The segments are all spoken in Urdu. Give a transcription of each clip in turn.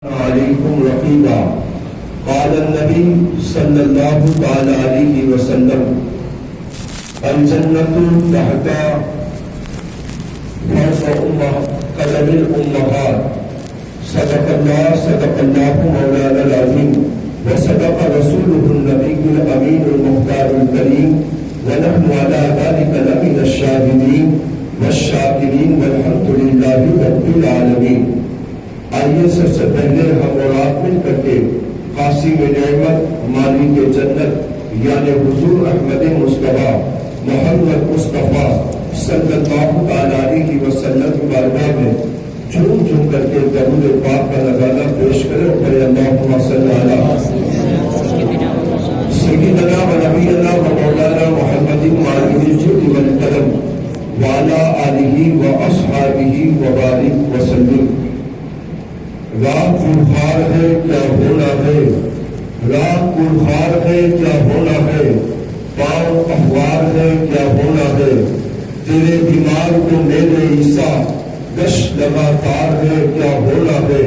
عليكم رقيبا. قال النبي صلى الله تعالى عليه وسلم: الجنة تحت قدم الأمهات. صدق الله مولانا العظيم، وصدق رسوله النبي الأمين المختار الكريم، ونحن على ذلك لمن الشاهدين والشاكرين والحمد لله رب العالمين. آئیے سب سے پہلے ہم اور آپ مل کر کے قاسم نعمت مالک جنت یعنی حضور احمد مصطفیٰ محمد مصطفیٰ صلی اللہ علیہ وسلم کی بارگاہ میں جھوم جھوم کر کے درود پاک کا نظارہ پیش کرے اور پڑھے اللہم صلی علی سیدنا و نبینا و مولانا محمد مالک الجود والکرم وعلی آلہ و اصحابہ وبارک وسلم. راہ پرخار ہے کیا ہونا ہے، راہ پرخار ہے کیا ہونا ہے، پاؤں پہوار ہے کیا ہونا ہے، تیرے بیمار کو میرے عیسیٰ گشت لگاتار ہے کیا ہونا ہے.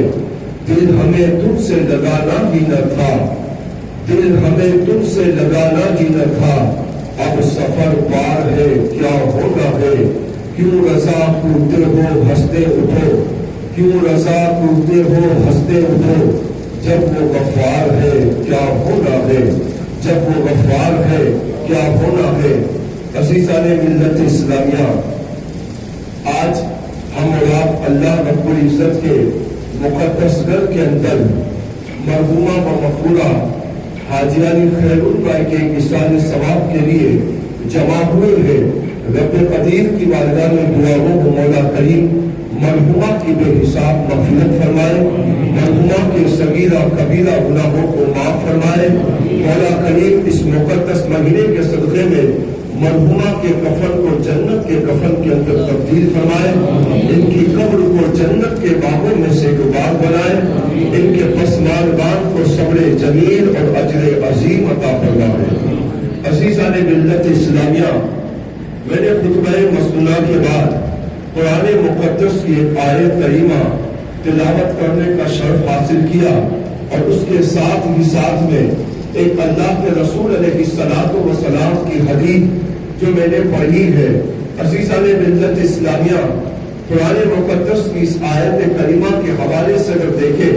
دل ہمیں تجھ سے لگانا ہی نہ تھا، دل ہمیں تجھ سے لگانا ہی نہ تھا، اب سفر پار ہے کیا ہونا ہے. کیوں رضا ٹوٹتے ہو ہنستے اٹھو، کیوں رضا ٹوٹتے ہو ہنستے اٹھو، جب وہ غفار ہے کیا ہونا ہے، جب وہ غفار ہے کیا ہونا ہے. عزیزان ملت اسلامیہ، آج ہم اور آپ اللہ رب العزت کے مقدس گھر کے اندر مرحومہ و مغفورہ حاجیانی خیر البائی کے احسان ثواب کے لیے جمع ہوئے ہیں. رب قدیر کی بارگاہ میں دعا ہو کہ مولا کریم مرحومہ کی بے حساب مغفرت فرمائے، مرحومہ کے صغیرہ کبیرہ گناہوں کو معاف فرمائے. مولا کریم اس مقدس مہینے کے صدقے میں مرحومہ کے کفن کو جنت کے کفن کے اندر تبدیل فرمائے، ان کی قبر کو جنت کے باغوں میں سے گلزار بنائے، ان کے پسماندگان کو صبر جمیل اور اجر عظیم عطا فرمائے. عزیزان ملت اسلامیہ، میں نے خطبہ مسنونہ کے بعد قرآن مقدس کی ایک آیت کریمہ تلاوت کرنے کا شرف حاصل کیا، اور اس کے ساتھ ہی ساتھ میں ایک اللہ کے رسول علیہ الصلوۃ والسلام کی حدیث جو میں نے پڑھی ہے. عزیزان ملت اسلامیہ، قرآن مقدس کی اس آیت کریمہ کے حوالے سے اگر دیکھیں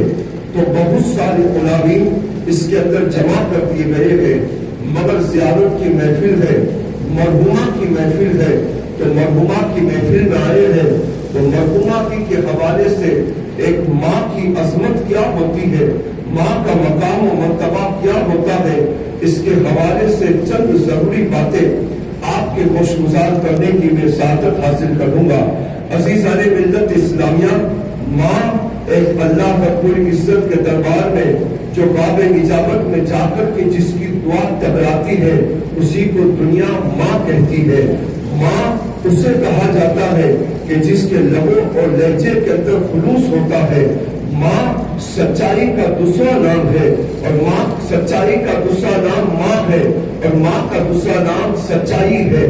تو بہت سارے عناوین اس کے اندر جمع کر دیے گئے ہیں، مگر زیارت کی محفل ہے، مرحومہ کی محفل ہے، تو مرحومہ کی محفل میں آئے ہیں تو مرحومہ کی کے حوالے سے ایک ماں کی عظمت کیا ہوتی ہے، ماں کا مقام و مرتبہ کیا ہوتا ہے، اس کے حوالے سے چند ضروری باتیں آپ کے خوشگزار کرنے کی میں سعادت حاصل کروں گا. عزیزان ملت اسلامیہ، ماں ایک اللہ رب العزت کے دربار میں جو باب اجابت میں جا کر کے جس کی دعا ٹکراتی ہے اسی کو دنیا ماں کہتی ہے. ماں اسے کہا جاتا ہے کہ جس کے لبوں اور لہجے کے اندر خلوص ہوتا ہے. ماں سچائی کا دوسرا نام ہے، اور ماں سچائی کا دوسرا نام ماں ہے، اور ماں کا دوسرا نام سچائی ہے.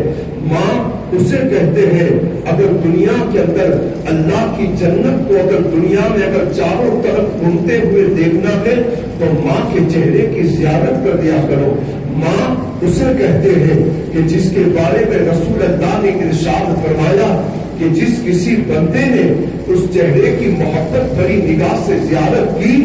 ماں اسے کہتے ہیں اگر دنیا کے اندر اللہ کی جنت کو اگر دنیا میں اگر چاروں طرف گھومتے ہوئے دیکھنا ہے تو ماں کے چہرے کی زیارت کر دیا کرو. ماں اسے کہتے ہیں کہ جس کے بارے میں رسول اللہ نے ارشاد فرمایا کہ جس کسی بندے نے اس چہرے کی محبت بھری نگاہ سے زیارت کی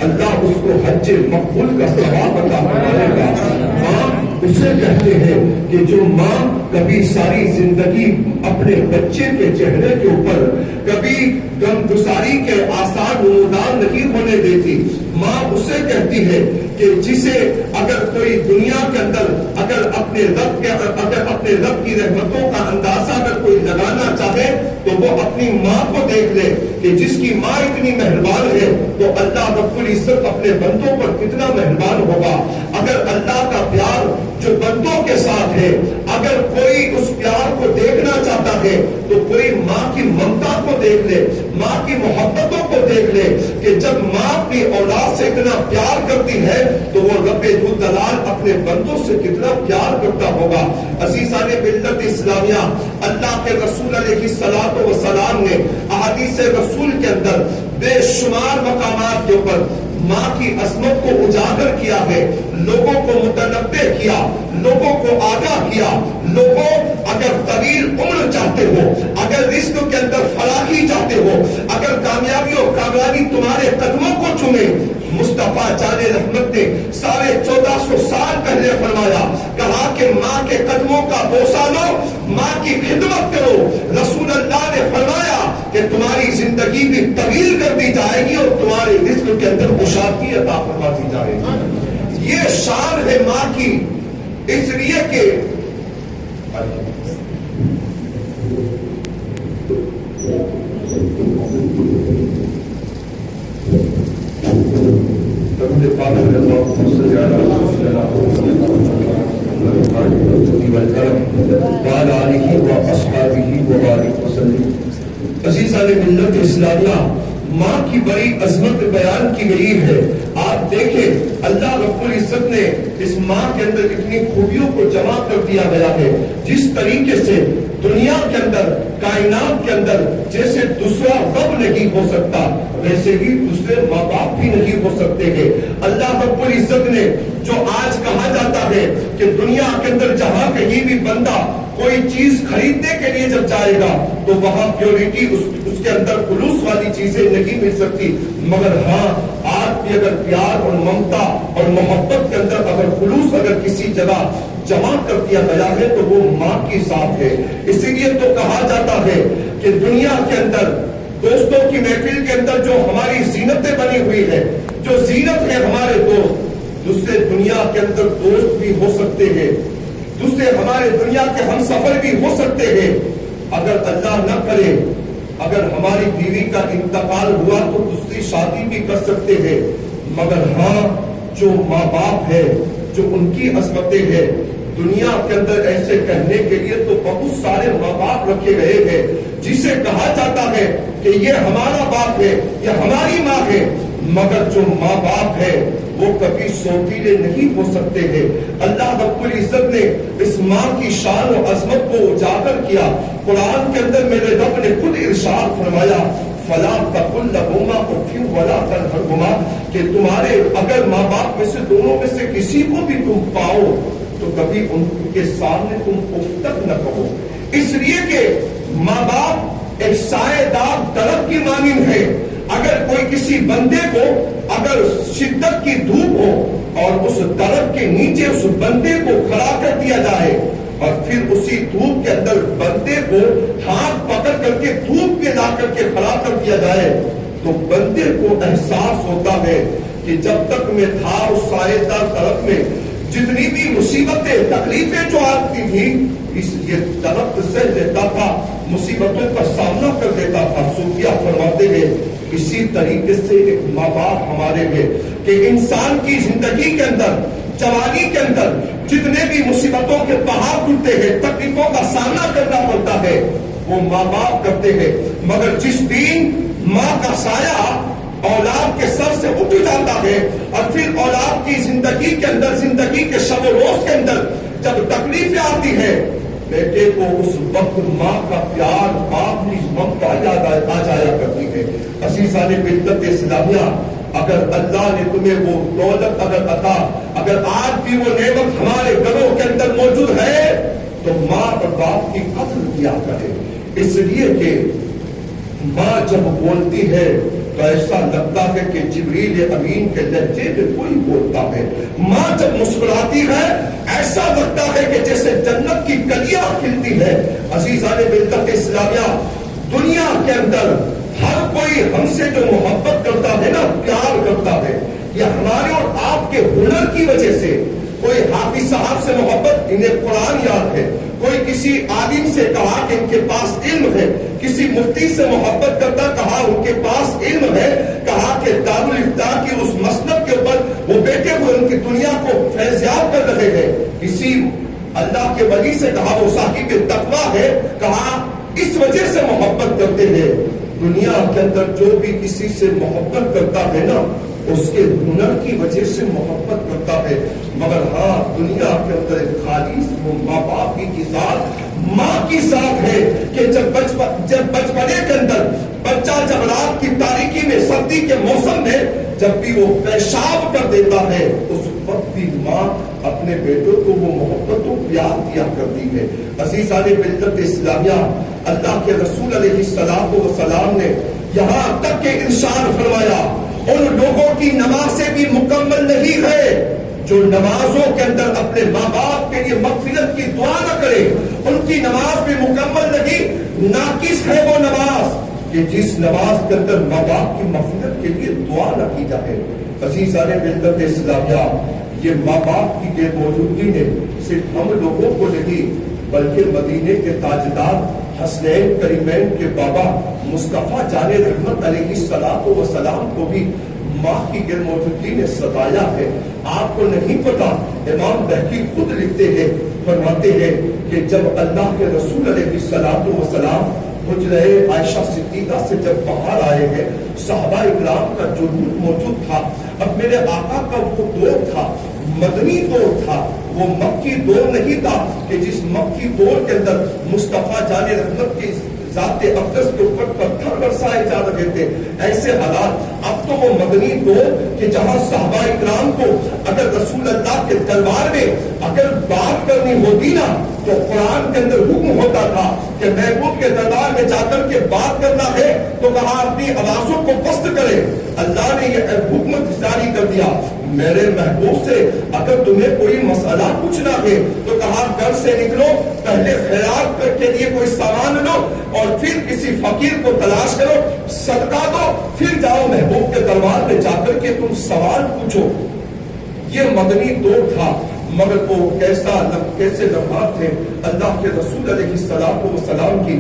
اللہ اس کو حج مقبول کا ثواب عطا فرمائے گا. ماں اسے کہتے ہیں کہ جو ماں کبھی ساری زندگی اپنے بچے کے چہرے کے اوپر کبھی غمگساری کے آثار نمودار نہیں ہونے دیتی. ماں اسے کہتی ہے کہ جسے اگر کوئی دنیا کے اندر اگر اپنے رب کی رحمتوں کا اندازہ اگر کوئی لگانا چاہے تو وہ اپنی ماں کو دیکھ لے کہ جس کی ماں اتنی مہربان ہے تو اللہ رب العزت اپنے بندوں پر کتنا مہربان ہوگا. اگر اللہ کا پیار جو بندوں کے ساتھ ہے اگر کوئی اس پیار کو دیکھنا چاہتا ہے تو کوئی ماں کی ممتا کو دیکھ لے، ماں کی محبتوں کو دیکھ لے کہ جب ماں اپنی اولاد سے اتنا پیار کرتی ہے تو وہ رب ذوالجلال اپنے بندوں سے کتنا پیار کرتا ہوگا. عزیزان ملت اسلامیہ، اللہ کے رسول علیہ الصلوۃ والسلام نے احادیث رسول کے اندر بے شمار مقامات کے اوپر ماں کی عظمت کو اجاگر کیا ہے، لوگوں کو متنبع کیا، لوگوں کو آگاہ کیا۔ لوگوں اگر طویل عمر چاہتے ہو، اگر رزق کے اندر فلاحی چاہتے ہو، اگر کامیابی اور کامیابی تمہارے قدموں کو چومے، مصطفیٰ جان رحمت نے 1450 سال پہلے فرمایا، کہا کہ ماں کے قدموں کا بوسہ لو، ماں کی خدمت کرو۔ رسول اللہ نے فرمایا کہ تمہاری زندگی بھی طویل کر دی جائے گی اور تمہارے رزق کے اندر خوشحالی عطا فرما دی جائے گی۔ یہ شان ہے ماں کی، اس لیے کہ عزیزان ملت اسلامیہ، ماں کی بڑی عظمت بیان کی گئی ہے۔ آپ دیکھیں اللہ رب العزت نے اس ماں کے اندر اتنی خوبیوں کو جمع کر دیا گیا ہے، جس طریقے سے دنیا کے اندر، کائنات کے اندر جیسے دوسرا رب نہیں ہو سکتا، ویسے ہی دوسرے ماں باپ بھی نہیں ہو سکتے ہیں۔ اللہ رب العزت نے جو آج کہا جاتا ہے کہ دنیا کے اندر جہاں کہیں بھی بندہ کوئی چیز خریدنے کے لیے جب جائے گا تو وہاں پیورٹی، اس کے اندر خلوص والی چیزیں نہیں مل سکتی، مگر ہاں آج بھی اگر پیار اور ممتا اور محبت کے اندر اگر خلوص اگر کسی جگہ جمع کر دیا گیا ہے تو وہ ماں کی ذات ہے۔ اسی لیے تو کہا جاتا ہے کہ دنیا کے اندر دوستوں کی محفل کے اندر جو ہماری زینتیں بنی ہوئی ہے، جو زینت ہے ہمارے دوست، دوسرے دنیا کے اندر دوست بھی ہو سکتے ہیں، دوسرے ہمارے دنیا کے ہم سفر بھی ہو سکتے ہیں۔ اگر اللہ نہ کرے، اگر ہماری بیوی کا انتقال ہوا تو دوسری شادی بھی کر سکتے ہیں، مگر ہاں جو ماں باپ ہے، جو ان کی عظمتیں ہیں دنیا کے اندر، ایسے کہنے کے لیے تو بہت سارے ماں باپ رکھے گئے ہیں جسے کہا جاتا ہے کہ یہ ہمارا باپ ہے، یہ ہماری ماں ہے، مگر جو ماں باپ ہے وہ کبھی سوتیلے نہیں ہو سکتے ہیں۔ اللہ رب العزت نے اس ماں کی شان و عظمت کو اجاگر کیا۔ قرآن کے اندر میرے رب نے خود ارشاد فرمایا، فَلَا تَقُلْ لَهُمَا أُفٍّ وَلَا تَنْهَرْهُمَا، کہ تمہارے اگر ماں باپ میں سے دونوں میں سے کسی کو بھی تم پاؤ تو کبھی ان کے سامنے تم اف تک نہ کہو، اس لیے کہ ماں باپ ایک سائے دار درخت کی مانند ہے۔ اگر کوئی کسی بندے کو اگر شدت کی دھوپ ہو اور اس درخت کے نیچے اس بندے کو کھڑا کر دیا جائے اور پھر اسی دھوپ کے اندر بندے کو ہاتھ پکڑ کر کے دھوپ میں لا کر کے کھڑا کر دیا جائے تو بندے کو احساس ہوتا ہے کہ جب تک میں تھا اس سائے دار درخت میں، جتنی بھی مصیبتیں تکلیفیں جو آتی تھی اس یہ درخت سہ لیتا تھا، مصیبتوں کا سامنا کر دیتا تھا۔ صوفیہ فرماتے ہیں اسی طریقے سے ایک ماں باپ ہمارے میں کہ انسان کی زندگی کے اندر، جوانی کے اندر جتنے بھی مصیبتوں کے پہاڑ ٹوٹتے ہیں، تکلیفوں کا سامنا کرنا پڑتا ہے، وہ ماں باپ کرتے ہیں، مگر جس دن ماں کا سایہ اولاد کے سر سے اٹھ جاتا ہے اور پھر اولاد کی زندگی کے اندر، زندگی کے شب و روز کے اندر جب تکلیفیں آتی ہے، بیٹے کو اس وقت ماں کا پیار، باپ کی ممتا یاد آ جایا کرتی ہے۔ عزیزان ملت اسلامیہ، اگر اللہ نے تمہیں وہ دولت اگر عطا، اگر آج بھی وہ نعمت ہمارے گھروں کے اندر موجود ہے تو ماں اور باپ کی قدر کیا کرے، اس لیے کہ ماں جب بولتی ہے تو ایسا لگتا ہے کہ جبریل امین کے لہجے میں کوئی بولتا ہے۔ ماں جب مسکراتی ہے ایسا لگتا ہے کہ جیسے جنت کی کلیاں کھلتی ہے۔ عزیزان ملت اسلامیہ، دنیا کے اندر ہر کوئی ہم سے جو محبت کرتا ہے نا، پیار کرتا ہے، یہ ہمارے اور آپ کے ہنر کی وجہ سے۔ کوئی حافظ صاحب سے محبت، انہیں قرآن یاد ہے، کوئی کسی عالم سے کہا کہ ان کے پاس علم ہے، کسی مفتی سے محبت کرتا کہا ان کے پاس علم ہے، کہا کہ دارالفتاح کی اس مسند کے اوپر وہ بیٹھے ہوئے ان کی دنیا کو فیضیاب کر رہے ہیں، کسی اللہ کے ولی سے کہا وہ صاحب تقویٰ ہے، کہا اس وجہ سے محبت کرتے ہیں۔ دنیا کے اندر جو بھی کسی سے محبت کرتا ہے نا، اس کے ہنر کی وجہ سے محبت کرتا ہے، مگر ہاں دنیا کے اندر خالص وہ ماں باپ کی ذات، ماں کی ذات ہے کہ جب بچپنے کے اندر بچہ جب رات کی تاریکی میں سردی کے موسم میں جب بھی وہ پیشاب کر دیتا ہے اس وقت بھی ماں اپنے بیٹوں کو وہ محبت و پیار دیا کرتی ہے. عزیزان ملت اسلامیہ، اللہ کے رسول علیہ الصلوۃ والسلام نے یہاں تک کہ ارشاد فرمایا ان لوگوں کی نمازیں بھی مکمل نہیں ہے جو نمازوں کے اندر اپنے ماں باپ کے لیے مغفرت کی دعا نہ کرے. ان کی نماز بھی مکمل نہیں، ناقص ہے وہ نماز کہ جس نماز کے اندر ماں باپ کی مغفرت کے لیے دعا نہ کی جائے. عزیزان ملت اسلامیہ، یہ ماں باپ کی غیر موجودگی نے صرف ہم لوگوں کو نہیں بلکہ مدینے کے تاجدار حسنین کریمین کے بابا مصطفیٰ جان رحمت علیہ الصلوۃ والسلام کو بھی ماں کی غیر موجودگی نے ستایا ہے. آپ کو نہیں پتا، امام بہقی خود لکھتے ہیں، فرماتے ہیں کہ جب اللہ کے رسول علیہ الصلوۃ والسلام حجرہ عائشہ صدیقہ سے جب باہر آئے ہیں، صحابہ اکرام کا جلوس موجود تھا. اب میرے آقا کا وہ دور تھا، مدنی دور تھا، وہ مکی دور نہیں تھا کہ جس مکی دور کے اندر مصطفیٰ جان رحمت کی ذات اقدس کے اوپر پتھر برسائے جا رہے تھے. ایسے حالات اب تو وہ مدنی دور کہ جہاں صحابہ اکرام کو اگر رسول اللہ کے دربار میں اگر بات کرنی ہوتی نا تو قرآن کے اندر حکم ہوتا تھا کہ محبوب کے دربار میں جا کر کے بات کرنا ہے تو کہا اپنی آوازوں کو پست کرے. اللہ نے یہ حکم جاری کر دیا، میرے محبوب سے اگر تمہیں کوئی مسئلہ پوچھنا ہے تو کہا گھر سے نکلو، پہلے خیرات کے لیے کوئی سامان لو اور پھر کسی فقیر کو تلاش کرو، صدقہ دو، پھر جاؤ محبوب کے دربار میں جا کر کے تم سوال پوچھو. یہ مدنی دور تھا، مگر وہ کیسے لمحات تھے اللہ کے رسول علیہ الصلوۃ والسلام کی.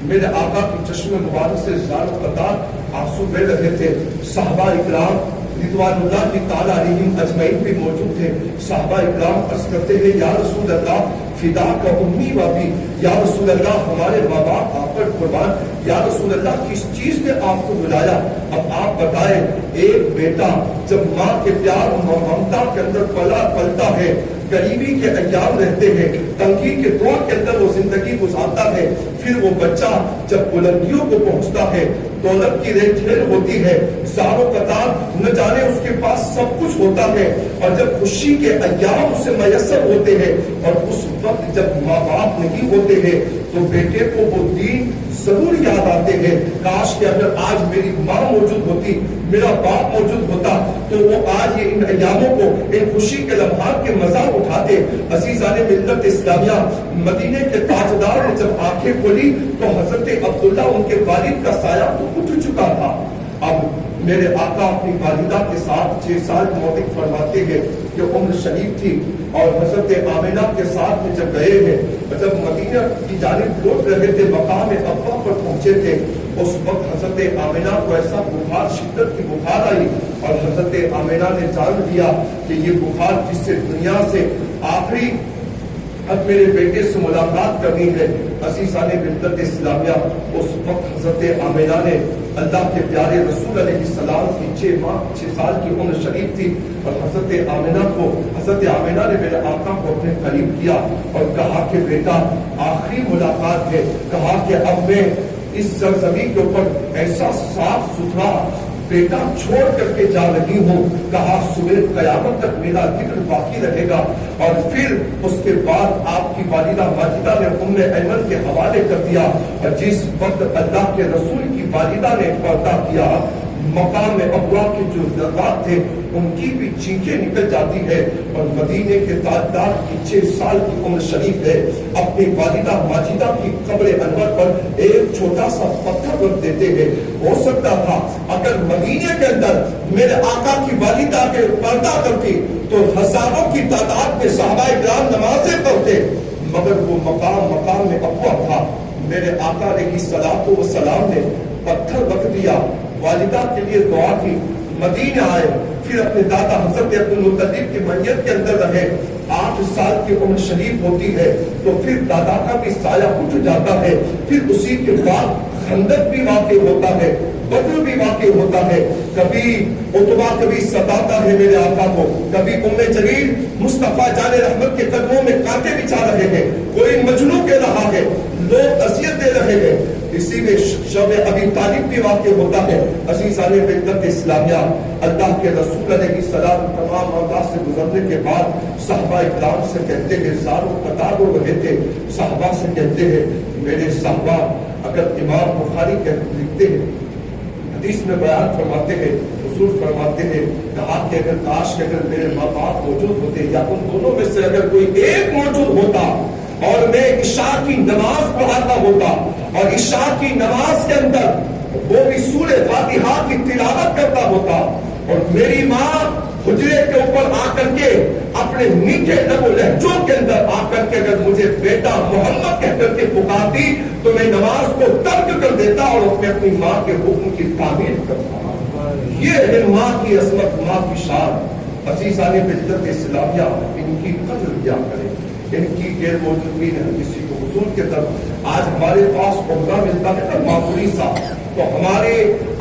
میرے آقا کی چشم مبارک سے زار قطار آنسو بہ رہے تھے. صحابہ اکرام رضوان اللہ کی تعالیٰ علیہم اجمعین بھی موجود تھے. صحابہ اکرام عرض کرتے ہیں یا رسول اللہ فدا کا امی و ابی، یا رسول اللہ ہمارے ماں باپ آپ پر قربان، یا رسول اللہ کس چیز نے آپ کو بلایا؟ اب آپ بتائیں، ایک بیٹا جب ماں کے پیار و ممتا کے اندر پلتا ہے، غریبی کے ایام رہتے ہیں، تنگی کے دور کے اندر وہ زندگی گزارتا ہے، پھر وہ بچہ جب بلندیوں کو پہنچتا ہے، دولت کی ریل کھیل ہوتی ہے، زاروں قطار نہ جانے اس کے پاس سب کچھ ہوتا ہے، اور جب خوشی کے ایام اسے میسر ہوتے ہیں اور اس وقت جب ماں باپ نہیں ہوتے ہیں تو بیٹے کو وہ دین ضرور یاد آتے ہیں. کاش کہ اگر آج میری ماں موجود ہوتی، میرا باپ موجود ہوتا تو وہ آج یہ ان ایاموں کو، ان خوشی کے لمحات کے مزہ اٹھاتے. عزیزان ملت اسلامیہ، مدینے کے تاجدار نے جب آنکھیں کھولی تو حضرت عبداللہ ان کے والد کا سایہ تو اٹھ چکا تھا. اب میرے آقا اپنی والدہ کے ساتھ 6 سال موت فرماتے ہیں کہ عمر شریف تھی، اور حضرت آمنہ کے ساتھ میں جب گئے ہیں، جب مدینہ کی جانب لوٹ رہے تھے، مقام ابا پر پہنچے تھے، اس وقت حضرت آمنہ کو ایسا بخار، شدت کی بخار آئی، اور حضرت آمنہ نے جان لیا کہ یہ بخار جس سے دنیا سے آخری اب میرے بیٹے سے ملاقات کرنی ہے. عزیزان ملت اسلامیہ، اس وقت حضرت آمنہ نے اللہ کے پیارے رسول علیہ السلام کی 6 سال کی عمر شریف تھی، اور حضرت آمنہ نے میرے آقا کو اپنے قریب کیا اور کہا کہ بیٹا آخری ملاقات ہے. کہا کہ اب میں اس سرزمین کے اوپر ایسا صاف ستھرا بیٹا چھوڑ کر کے جا رہی ہوں. کہا صبح قیامت تک میرا ذکر باقی رہے گا. اور پھر اس کے بعد آپ کی والدہ ماجدہ نے ام ایمن کے حوالے کر دیا، اور جس وقت اللہ کے رسول کی والدہ نے پردہ کیا، مقام ابوا کے جو ذرات تھے ان کی بھی چینخیں نکل جاتی ہے. اور مدینے کے تاجدار کی 6 سال کی عمر شریف ہے، اپنی والدہ ماجدہ کی قبر انور پر ایک چھوٹا سا پتھر رکھ دیتے ہیں. ہو سکتا تھا اگر مدینے کے اندر میرے آقا کی والدہ کے پردہ کرتی تو ہزاروں کی تعداد میں صحابہ اکرام نمازیں پڑھتے، مگر وہ مقام میں ابوا تھا. میرے آقا علیہ الصلوۃ والسلام نے پتھر رکھ دیا، والدہ کے لیے دعا کی، مدینہ آئے، پھر اپنے دادا حضرت عبدالمطلب کی میت کے اندر رہے. 8 سال کی عمر شریف ہوتی ہے تو پھر دادا کا بھی سایہ اٹھ جاتا ہے. پھر اسی کے بعد خندق بھی واقع ہوتا ہے، بدر بھی واقع ہوتا ہے. کبھی عتبہ کبھی ستاتا ہے میرے آقا کو، کبھی ام جلیل مصطفیٰ جان رحمت کے قدموں میں کانٹے بچھا رہے ہیں، کوئی مجنوں کہہ رہا ہے، لوگ اذیت دے رہے ہیں. اسی میں شب ابی طالب بھی واقع ہوتا ہے. عزیزان ملت اسلامیہ، اللہ کے رسول علیہ السلام تمام اوقات سے گزرنے کے بعد صحابہ اکرام سے کہتے ہیں، زاروں قطار ہو رہے تھے، صحابہ سے کہتے ہیں میرے صحابہ، اگر امام بخاری لکھتے ہیں، حدیث میں بیان فرماتے ہیں، حضور فرماتے ہیں، کہا کہ اگر کاش کہ اگر میرے ماں باپ موجود ہوتے یا ان دونوں میں سے اگر کوئی ایک موجود ہوتا اور میں عشاء کی نماز پڑھاتا ہوتا اور عشاء کی نماز کے اندر وہ بھی سورہ فاتحہ کی تلاوت کرتا ہوتا اور میری ماں حجرے کے اوپر آ کر کے اپنے میٹھے لب و لہجوں کے اندر آ کر کے اگر مجھے بیٹا محمد کہہ کر کے پکارتی تو میں نماز کو ترک کر دیتا اور اپنی ماں کے حکم کی تعمیر کرتا. یہ ہے ماں کی عظمت، ماں کی شان. عزیزان ملت اسلامیہ، ان کی قدر کیا کریں، ان کی غیر موجودگی نے کسی کو حضور کے طرف آج ہمارے پاس عہدہ ملتا ہے نا معمولی سا، تو ہمارے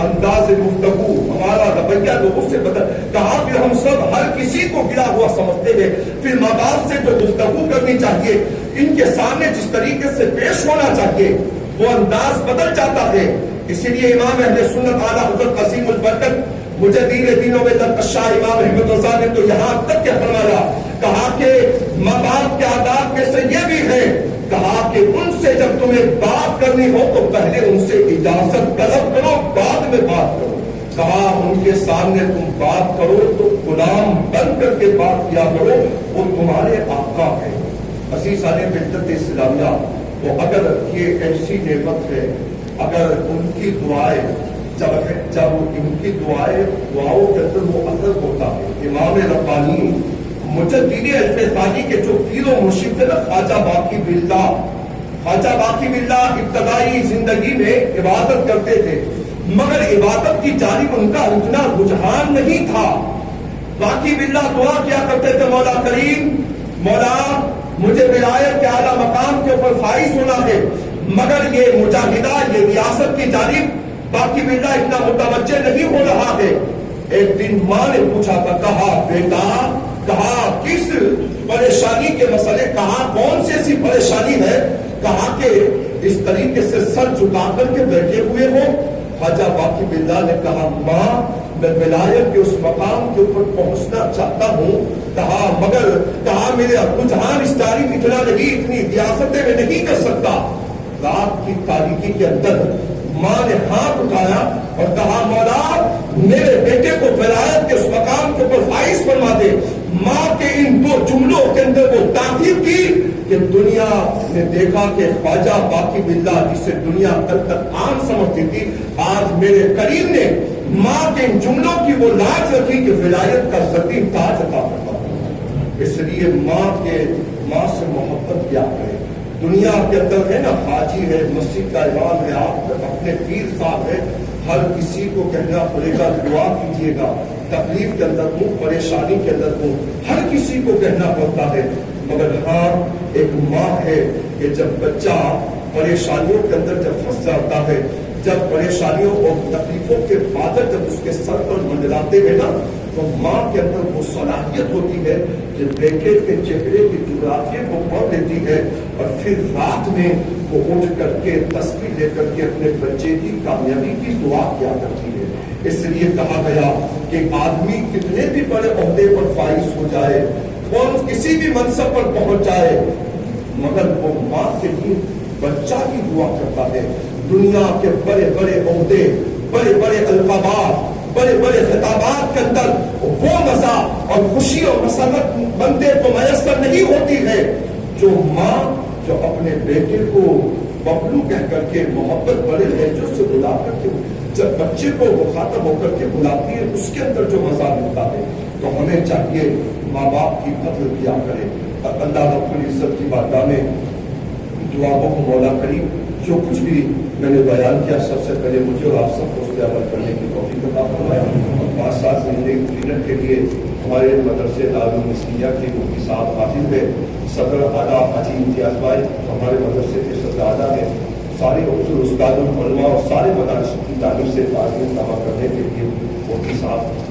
انداز گفتگو، ہمارا رویہ لوگوں سے بدل. کہا پھر ہم سب ہر کسی کو گرا ہوا سمجھتے ہیں، پھر ماں باپ سے جو گفتگو کرنی چاہیے، ان کے سامنے جس طریقے سے پیش ہونا چاہیے وہ انداز بدل جاتا ہے. اسی لیے امام اہل سنت اعلیٰ حضرت قسیم البرکت مجدد دین و ملت شاہ امام احمد رضا نے تو یہاں تک کیا فرمایا، کہا کہ ماں باپ کے آداب میں سے یہ بھی ہے، کہا کہ ان سے جب تمہیں بات کرنی ہو تو پہلے ان سے اجازت طلب کرو، بعد میں بات کرو. کہا ان کے سامنے تم بات کرو تو غلام بن کر کے بات کیا کرو، وہ تمہارے آقا ہے. عزیزان ملت اسلامیہ، تو اگر یہ ایسی نعمت ہے، اگر ان کی دعائیں جب ان کی دعاؤں کے اندر وہ اثر ہوتا ہے. امام ربانی مجدد الفسانی کے جو پیر و مرشد تھے نا، خواجہ باقی باللہ ابتدائی زندگی میں عبادت کرتے تھے، مگر عبادت کی جانب ان کا اتنا رجحان نہیں تھا. باقی باللہ دعا کیا کرتے تھے، مولا کریم، مولا مجھے ولایت کے اعلیٰ مقام کے اوپر فائز ہونا ہے، مگر یہ مجاہدہ، یہ ریاست کی جانب باقی باللہ اتنا متوجہ نہیں ہو رہا ہے. ایک دن ماں نے پوچھا تھا، کہا بیٹا، کہا کس پریشانی کے مسئلے، کہا کون سی ایسی پریشانی ہے، کہا کہ اس طریقے سے سر جھکا کر کے بیٹھے ہوئے ہو. خواجہ باقی باللہ نے کہا ماں، میں ولایت کے اس مقام کے اوپر پہنچنا چاہتا ہوں، کہا مگر کہا میرے رجحان اس تاریخ اتنا نہیں، اتنی ریاستیں میں نہیں کر سکتا. رات کی تاریکی کے اندر ماں نے ہاتھ اٹھایا اور کہا مولا میرے بیٹے کو ولایت کے اس مقام کے اوپر فائز فرما دے. ماں کے ان دو جملوں کے اندر وہ تاکید کی کہ دنیا نے دیکھا کہ خواجہ باقی باللہ جسے دنیا کل تک عام سمجھتی تھی، آج میرے کریم نے ماں کے ان جملوں کی وہ لاج رکھی کہ ولایت کا زرعی تاج عطا فرما. اس لیے ماں سے محبت کیا کرے. دنیا کے اندر ہے نا، حاجی ہے، مسجد کا امام ہے، آپ اپنے پیر صاحب ہے، ہر کسی کو کہنا پڑے گا دعا کیجیے گا، تکلیف کے اندر ہوں، پریشانی کے اندر ہوں، ہر کسی کو کہنا پڑتا ہے. مگر ہاں ایک ماں ہے کہ جب بچہ پریشانیوں کے اندر جب پھنس جاتا ہے، جب پریشانیوں اور تکلیفوں کے بادل جب اس کے سر پر منڈلاتے ہیں نا، تو ماں کے اندر وہ صلاحیت ہوتی ہے کہ بیٹے کے چہرے کی جغرافیے کو پڑھ لیتی ہے اور پھر رات میں وہ اٹھ کر کے تسبیح لے کر کے اپنے بچے کی کامیابی کی دعا کیا کرتی ہے. اس لیے کہا گیا کہ آدمی کتنے بھی بڑے عہدے پر فائز ہو جائے، کون کسی بھی منصب پر پہنچ جائے، مگر وہ ماں کے لیے بچہ کی دعا کرتا ہے. دنیا کے بڑے بڑے عہدے، بڑے بڑے القابات، بڑے بڑے خطابات کے اندر وہ مزہ اور خوشی اور مسرت بندے کو میسر نہیں ہوتی ہے جو ماں جو اپنے بیٹے کو ببلو کہہ کر کے محبت بڑے لہجوں سے بلا کر کے جب بچے کو مخاطب ہو کر کے بلاتی ہے، اس کے اندر جو مزہ ملتا ہے. تو ہمیں چاہیے ماں باپ کی قدر کیا کرے. اللہ رب العزت کی بارگاہ میں دعاؤں کو مولا کریم جو کچھ بھی میں نے بیان کیا، سب سے پہلے مجھے اور آپ سب کو اس پہ عمل کرنے کی توفیق عطا فرمائے. 5 مہینے پیریڈ کے لیے ہمارے مدرسے دارالمسیح کے مفتی صاحب حاضر ہے، صدر اعلیٰ حاجی امتیاز بھائی ہمارے مدرسے کے صدر اعلیٰ ہیں، سارے اصول استاد العلماء اور سارے مدارس کی تعلیم سے تعلیم جمع کرنے کے لیے مفتی صاحب